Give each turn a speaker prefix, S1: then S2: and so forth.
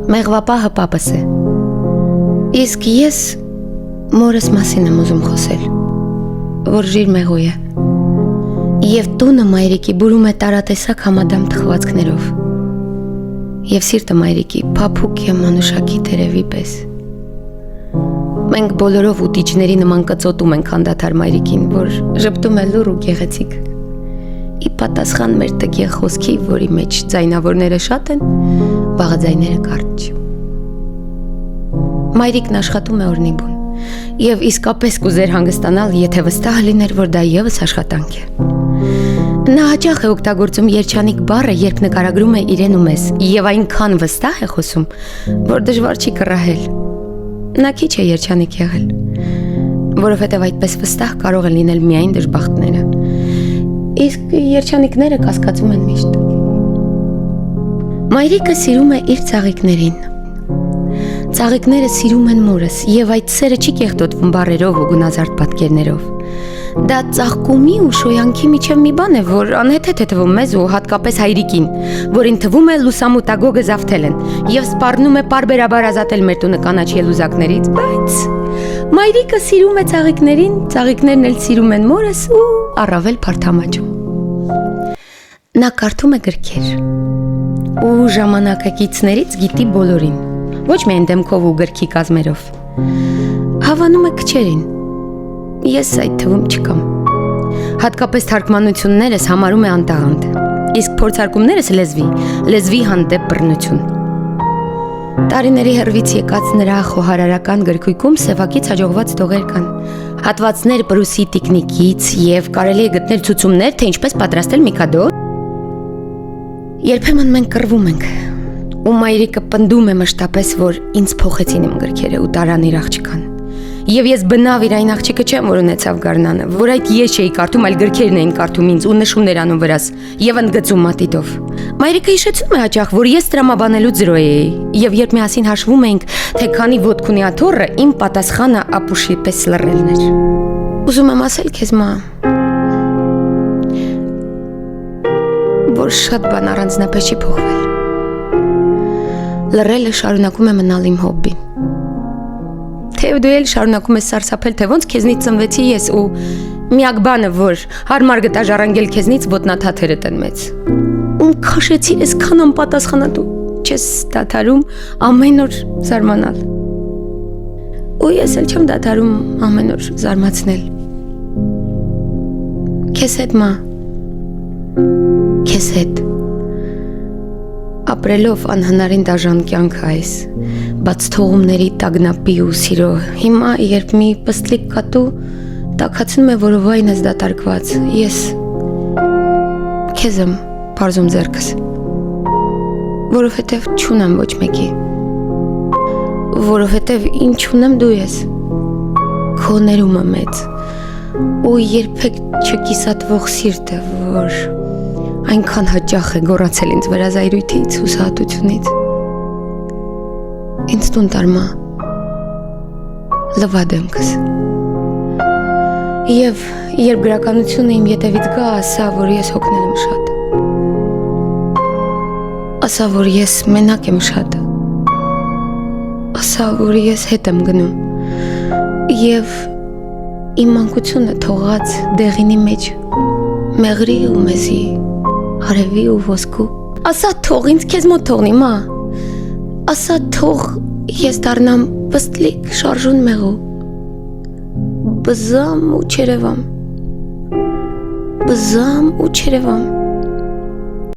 S1: Մեղվապահը պապս է։ Իսկ ես մորս մասին եմ ուզում խոսել, որ ժիր մեղու է։ Եվ տունը մայրիկի բուրում է տարատեսակ համադամ թխվածքներով։ Եվ սիրտը մայրիկի փափուկ է մանուշակի տերևի պես։ Մենք բոլորով ուտիչների նման կծոտում ենք անդադար մայրիկին, որ ժպտում է լուր ու գեղեցիկ։ Ի պատասխան մեր տգեղ խոսքի, որի մեջ ձայնավորները շատ են, բաղաձայները կարճ։ Մայրիկն աշխատում է օրնիբուն, եւ իսկապես կուզեր հանգստանալ, եթե վստահ լիներ, որ դա եւս աշխատանք է։ Նա հաճախ է օգտագործում երջանիկ բառը, երբ նկարագրում է իրեն ու մեզ, եւ այնքան վստահ է խոսում, որ դժվար չի կռահել։ Նա քիչ է երջանիկ եղել, որովհետև այդպես վստահ կարող են լինել միայն դժբախտները, իսկ երջանիկները կասկածում են միշտ։ Մայրիկը սիրում է իր ծաղիկներին։ Ծաղիկները սիրում են մորս, եւ այդ սերը չի կեղտոտվում բառերով ու գունազարդ պատկերներով։ Դա ծաղկումի ու շոյանքի միջև մի բան է, որ անհեթեթ է թվում մեզ ու հատկապես հայրիկին, որին թվում է լուսամուտագոգը զավթել են եւ սպառնում է պարբերաբար ազատել մեր տունը կանաչ ելուզակներից, բայց մայրիկը սիրում է ծաղիկներին, ծաղիկներն էլ սիրում են մորս ու առավել փարթամաճում։ Նա կարդում է գրքեր ու ժամանակակիցներից գիտի բոլորին, ոչ միայն դեմքով ու գրքի կազմերով։ Հավանում է քչերին։ Ես այդ թվում չկամ։ Հատկապես թարգմանություններս համարում է անտաղանդ, իսկ փորձարկումներս լեզվի հանդեպ բռնություն։ Տարիների հեռվից եկած նրա խոհարարական գրքույկում սևակից հաջողված տողեր կան, հատվածներ Պրուսի տիկնիկից եւ կարելի է գտնել ցուցումներ, թե ինչպես պատրաստել միկադո։ Երբեմն մենք կռվում ենք, ու մայրիկը պնդում է մշտապես, որ ինձ փոխեցին իմ գրքերը ու տարան իր աղջկան։ Եվ ես բնավ իր այն աղջիկը չեմ, որ ունեցավ գարնանը, որ այդ ես չէի կարդում, այլ գրքերն էին կարդում ինձ ու նշումներ անում վրաս եւ ընդգծում մատիտով։ Մայրիկը հիշեցնում է հաճախ, որ ես տրամաբանելու ձրո էի, եւ երբ միասին հաշվում էինք, թե քանի ոտք ունի աթոռը, իմ պատասխանը ապուշի պես լռելն էր։ Ուզում եմ ասել քեզ, մա, որ շատ բան առանձնապես չի փոխվել։ Լռելը շարունակում է մնալ իմ հոբբին։ Թեև դու էլ շարունակում ես սարսափել, թե ոնց քեզնից ծնվեցի ես ու միակ բանը, որ հարմար գտա ժառանգել քեզնից ոտնաթաթերդ են մեծ։ Ու քաշեցի այսքան անպատասխանատու, չես դադարում ամեն օր զարմանալ։ Ու ես էլ չեմ դադարում ամեն օր զարմացնել։ Քեզ հետ, մա, քեզ հետ ապրելով անհնարին դաժան կյանք այս, բաց թողումների տագնապի ու սիրո, հիմա երբ մի պստլիկ կատու տաքացնում է որովայն ես դատարկված, ես քեզ եմ պարզում ձեռքս, որովհետև չունեմ ոչ մեկի, որովհետև ինչ ունեմ դու ես, քո ներումը մեծ, ու երբեք չկիսատվող սիրտը, որ այնքան հաճախ է գոռացել ինձ վրա զայրույթից ու սահատությունից։ Ինձ տուն տար, մա, լվա դեմքս։ Եվ երբ գրականությունը իմ ետևից գա, ասա, որ ես հոգնել եմ շատ։ Ասա, որ ես մենակ եմ շատ։ Ասա, որ ես հետ եմ գնում։ Եվ իմ մանկությունը թողած դեղինի մեջ մեղրի ու մեզի, հարևի ու ոսկու։ Ասա, թող ինձ քեզ մոտ թողնի, մա։ Ասա, թող ես դառնամ պստլիկ շարժուն մեղու, բզամ ու չերևամ, բզամ ու չերևամ։